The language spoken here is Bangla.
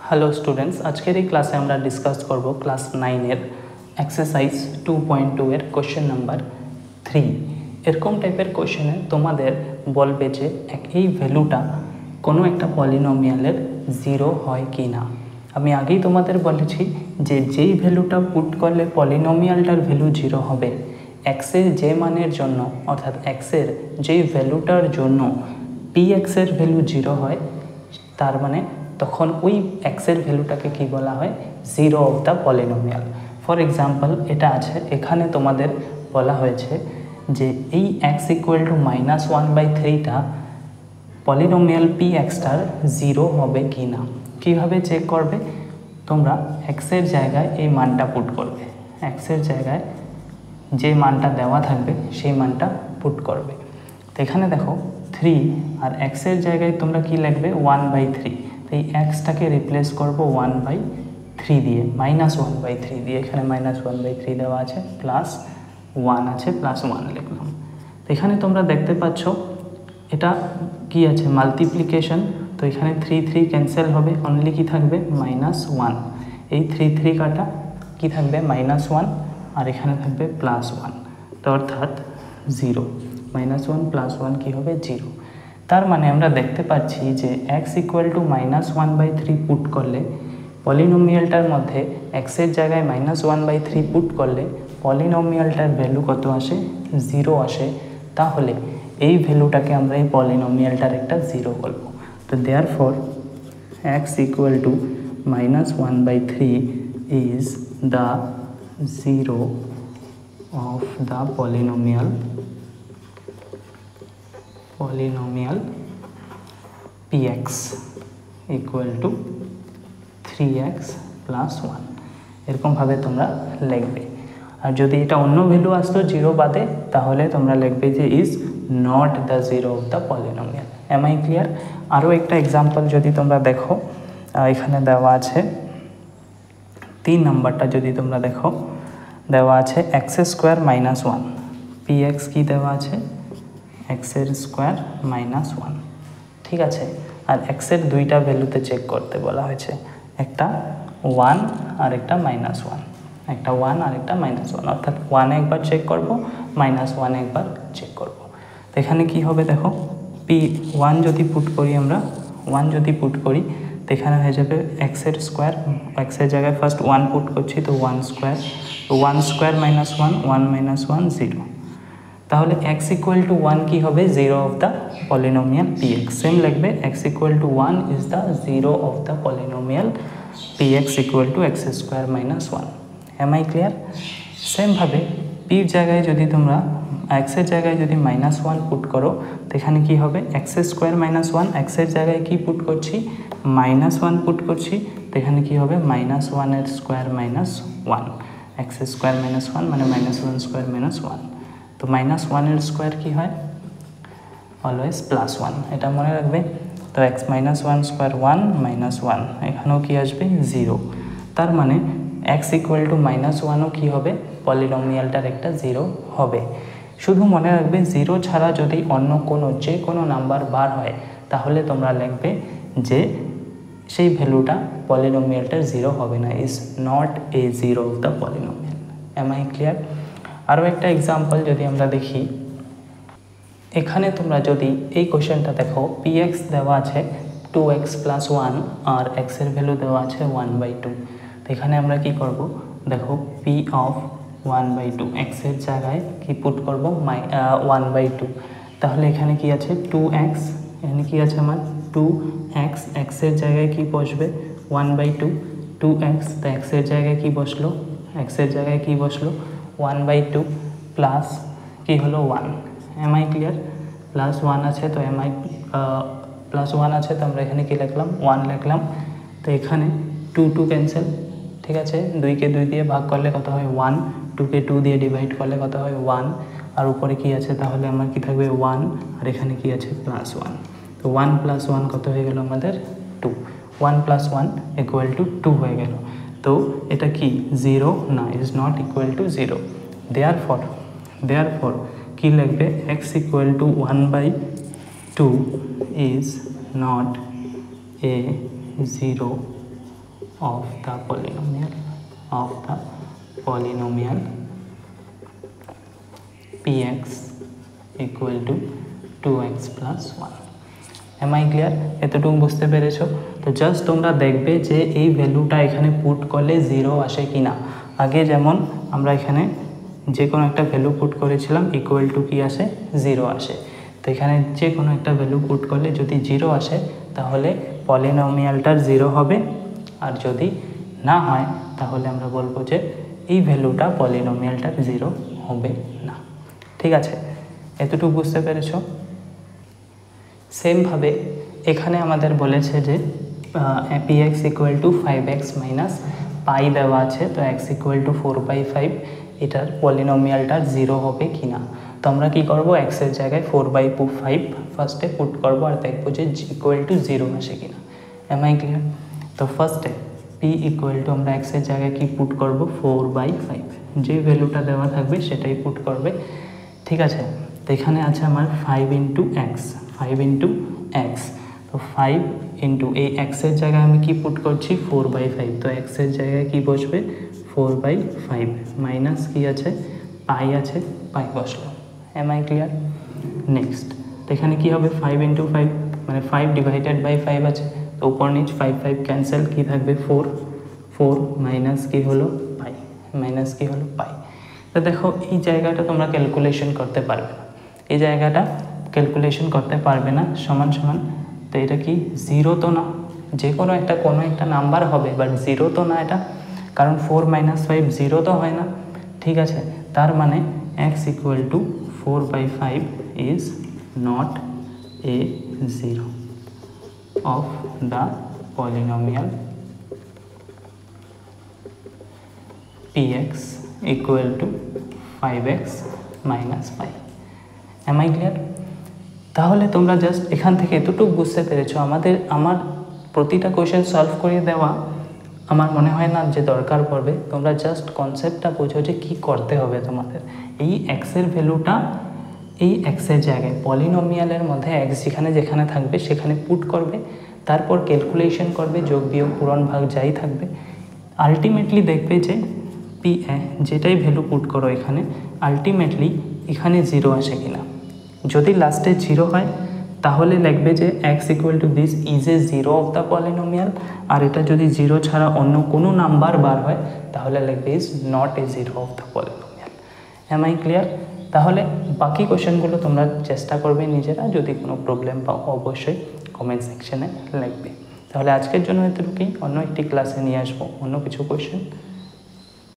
হ্যালো স্টুডেন্টস, আজকের এই ক্লাসে আমরা ডিসকাস করব ক্লাস 9-এর এক্সারসাইজ 2.2 এর কোশ্চেন নাম্বার 3। এরকম টাইপের কোশ্চেনে তোমাদের বলবে যে এই ভ্যালুটা কোনো একটা পলিনোমিয়ালের জিরো হয় কি না। আমি আগেই তোমাদের বলেছি যে যেই ভ্যালুটা পুট করলে পলিনোমিয়ালটার ভ্যালু জিরো হবে, এক্সের যে মানের জন্য অর্থাৎ এক্সের যেই ভ্যালুটার জন্য পি এক্সের ভ্যালু জিরো হয়, তার মানে তখন ওই এক্সের ভ্যালুটাকে কি বলা হয়, zero of the polynomial. For example এটা আছে, এখানে তোমাদের বলা হয়েছে যে এই এক্স ইকুয়াল টু -1/3টা পলিনোমিয়াল পি এক্সটার জিরো হবে কি না। কীভাবে চেক করবে, তোমরা এক্সের জায়গায় এই মানটা পুট করবে, এক্সের জায়গায় যে মানটা দেওয়া থাকবে সেই মানটা পুট করবে। তো এখানে দেখো 3 আর এক্সের জায়গায় তোমরা কি লিখবে 1/3। তো এই এক্সটাকে রিপ্লেস করবো 1/3 দিয়ে, -1/3 দিয়ে। এখানে -1/3 দেওয়া আছে, প্লাস 1 আছে, প্লাস 1 লিখলাম। তো এখানে তোমরা দেখতে পাচ্ছ এটা কি আছে, মাল্টিপ্লিকেশন। তো এখানে 3 ক্যান্সেল হবে, অনলি কি থাকবে -1। এই 3 কাটা কি থাকবে -1, আর এখানে থাকবে +1। তো অর্থাৎ 0, -1 + 1 কী হবে 0। তার মানে আমরা দেখতে পাচ্ছি যে এক্স ইকুয়াল টু -1/3 পুট করলে পলিনোমিয়ালটার মধ্যে এক্সের জায়গায় -1/3 পুট করলে পলিনোমিয়ালটার ভ্যালু কত আসে, 0 আসে। তাহলে এই ভ্যালুটাকে আমরা এই পলিনোমিয়ালটার একটা জিরো বলব। তো therefore x equal two -1/3 is the zero of the polynomial px equal to 3x plus 1। এরকমভাবে তোমরা লিখবে। আর যদি এটা অন্য ভ্যালু আসতো জিরো বাদে, তাহলে তোমরা লিখবে যে is not the zero of the polynomial. Am I clear? আরও একটা এক্সাম্পল যদি তোমরা দেখো, এখানে দেওয়া আছে 3 নাম্বারটা যদি তোমরা দেখো, দেওয়া আছে x² - 1। px কি দেওয়া আছে, x² - 1, ঠিক আছে। আর এক্সের দুইটা ভ্যালুতে চেক করতে বলা হয়েছে, একটা 1 আর একটা -1, একটা 1 আর একটা -1, অর্থাৎ 1 একবার চেক করব, -1 একবার চেক করব। তো এখানে কি হবে দেখো, p1 যদি পুট করি, আমরা 1 যদি পুট করি, তো এখানে হয়ে যাবে এক্সের স্কোয়ার, এক্সের জায়গায় ফার্স্ট 1 পুট করছি, তো 1² - 1 1 - 1 0। তাহলে x ইকুয়াল টু 1 কী হবে, zero of the polynomial px। Same লিখবে, x equal to 1 is the zero of the polynomial px equal to x² - 1। Am I clear? সেমভাবে পির জায়গায় যদি তোমরা এক্সের জায়গায় যদি -1 পুট করো, তো এখানে কী হবে, x² - 1, এক্সের জায়গায় কি পুট করছি, -1 পুট করছি, তো এখানে কী হবে -1² - 1, x² - 1 মানে -1² - 1। তো -1 স্কোয়ার কী হয়, অলওয়েজ +1, এটা মনে রাখবে। তো x - 1 স্কোয়ার 1 - 1, এখানেও কি আসবে 0। তার মানে x ইকুয়াল টু -1ও কী হবে, পলিনোমিয়ালটার একটা জিরো হবে। শুধু মনে রাখবে, জিরো ছাড়া যদি অন্য যে কোনো নাম্বার বার হয়, তাহলে তোমরা লিখবে যে সেই ভ্যালুটা পলিনোমিয়ালটার জিরো হবে না, is not a zero of the polynomial. Am I clear? আরও একটা এক্সাম্পল যদি আমরা দেখি, এখানে তোমরা যদি এই কোশ্চেনটা দেখো, px দেওয়া আছে 2x + 1 আর এক্সের ভ্যালু দেওয়া আছে 1/2। তো এখানে আমরা কি করব, দেখো p অফ 1/2, এক্সের জায়গায় কি পুট করব 1/2। তাহলে এখানে কি আছে 2x, এখানে কি আছে আমার 2x, এক্সের জায়গায় কি বসবে 1/2, 2x। তো এক্সের জায়গায় কি বসলো, এক্সের জায়গায় কি বসলো 1/2 প্লাস কি হলো 1। Am I clear? +1 আছে, তো +1 আছে, তো আমরা এখানে কি লিখলাম 1 লিখলাম। তো এখানে 2 ক্যান্সেল, ঠিক আছে, 2কে 2 দিয়ে ভাগ করলে কত হয় 1, 2কে 2 দিয়ে ডিভাইড করলে কত হয় 1, আর উপরে কি আছে, তাহলে আমার কি থাকবে 1, আর এখানে কি আছে +1। তো 1 + 1 কত হয়ে গেল আমাদের 2, 1 + 1 ইকুয়াল টু 2 হয়ে গেল। তো এটা কি জিরো না, is not equal to zero. Therefore কি লিখবে, x equal to 1/2 is not a zero of the polynomial px equal to 2x plus 1. Am I clear? এতটুকু বুঝতে পেরেছো? তো জাস্ট তোমরা দেখবে যে এই ভ্যালুটা এখানে পুট করলে 0 আসে কি না। আগে যেমন আমরা এখানে যে কোনো একটা ভ্যালু পুট করেছিলাম, ইকুয়াল টু কি আসে? 0 আসে। তো এখানে যে কোনো একটা ভ্যালু পুট করলে যদি 0 আসে তাহলে পলিনোমিয়ালটার 0 হবে, আর যদি না হয় তাহলে আমরা বলবো যে এই ভ্যালুটা পলিনোমিয়ালটার 0 হবে না। ঠিক আছে, এতটুকু বুঝতে পেরেছো? সেমভাবে এখানে আমাদের বলেছে যে px equal two 5x minus পাই দেওয়া আছে, তো x ইকুয়াল টু 4/5, এটার পলিনোমিয়ালটার 0 হবে কি না। তো আমরা কী করবো, এক্সের জায়গায় 4/5 ফার্স্টে পুট করবো আর দেখবো যে ইকুয়াল টু 0 আসে কি না। Am I clear? তো ফার্স্টে p ইকুয়াল টু আমরা এক্সের জায়গায় কি পুট করবো, 4/5, যে ভ্যালুটা দেওয়া থাকবে সেটাই পুট করবে। ঠিক আছে, তো এখানে আছে আমার 5 ইন্টু এক্স, 5 ইন্টু এক্স, তো 5 ইন্টু এই এক্সের জায়গায় আমি কি পুট করছি, 4/5, তো এক্সের জায়গায় কি বসবে, 4/5 মাইনাস কি আছে, পাই আছে, পাই বসলো। M I clear? নেক্সট তো এখানে কী হবে, 5 ইন্টু 5 মানে 5 ডিভাইডেড বাই 5 আছে, তো উপর নিচ 5 ক্যান্সেল, কী থাকবে 4 মাইনাস কী হলো পাই, মাইনাস কী হলো পাই। তো দেখো এই জায়গাটা তোমরা ক্যালকুলেশন করতে পারবে না, এই জায়গাটা ক্যালকুলেশন করতে পারবে না, সমান সমান, তো এটা কি 0 তো না, যে কোনো একটা নাম্বার হবে, বাট 0 তো না এটা, কারণ 4 - 5 0 তো হয় না। ঠিক আছে, তার মানে x equal two 4/5 is not a 0 of the polynomial px equal to 5x minus 5. Am I clear? তাহলে তোমরা জাস্ট এখান থেকে এতটুকু বুঝতে পেরেছো, আমার প্রতিটা কোয়েশ্চেন সলভ করে দেওয়া আমার মনে হয় না যে দরকার পড়বে। তোমরা জাস্ট কনসেপ্টটা বোঝো যে কী করতে হবে তোমাদের। এই এক্সের ভ্যালুটা এই এক্সের জায়গায় পলিনোমিয়ালের মধ্যে এক্স যেখানে থাকবে সেখানে পুট করবে, তারপর ক্যালকুলেশন করবে, যোগ বিয়োগ পূরণ ভাগ যাই থাকবে, আলটিমেটলি দেখবে যে পি যেটাই ভ্যালু পুট করো এখানে আলটিমেটলি এখানে 0 আসে কিনা। যদি লাস্টে 0 হয় তাহলে লিখবে যে x equal to this is a 0 of the polynomial, আর এটা যদি 0 ছাড়া অন্য কোনো নাম্বার বার হয় তাহলে লিখবে is not a 0 of the polynomial. Am I clear? তাহলে বাকি কোশ্চেনগুলো তোমরা চেষ্টা করবে নিজেরা, যদি কোনো প্রবলেম পাও অবশ্যই কমেন্ট সেকশনে লিখবে। তাহলে আজকের জন্য এতটুকুই, অন্য একটি ক্লাসে নিয়ে আসবো অন্য কিছু কোশ্চেন।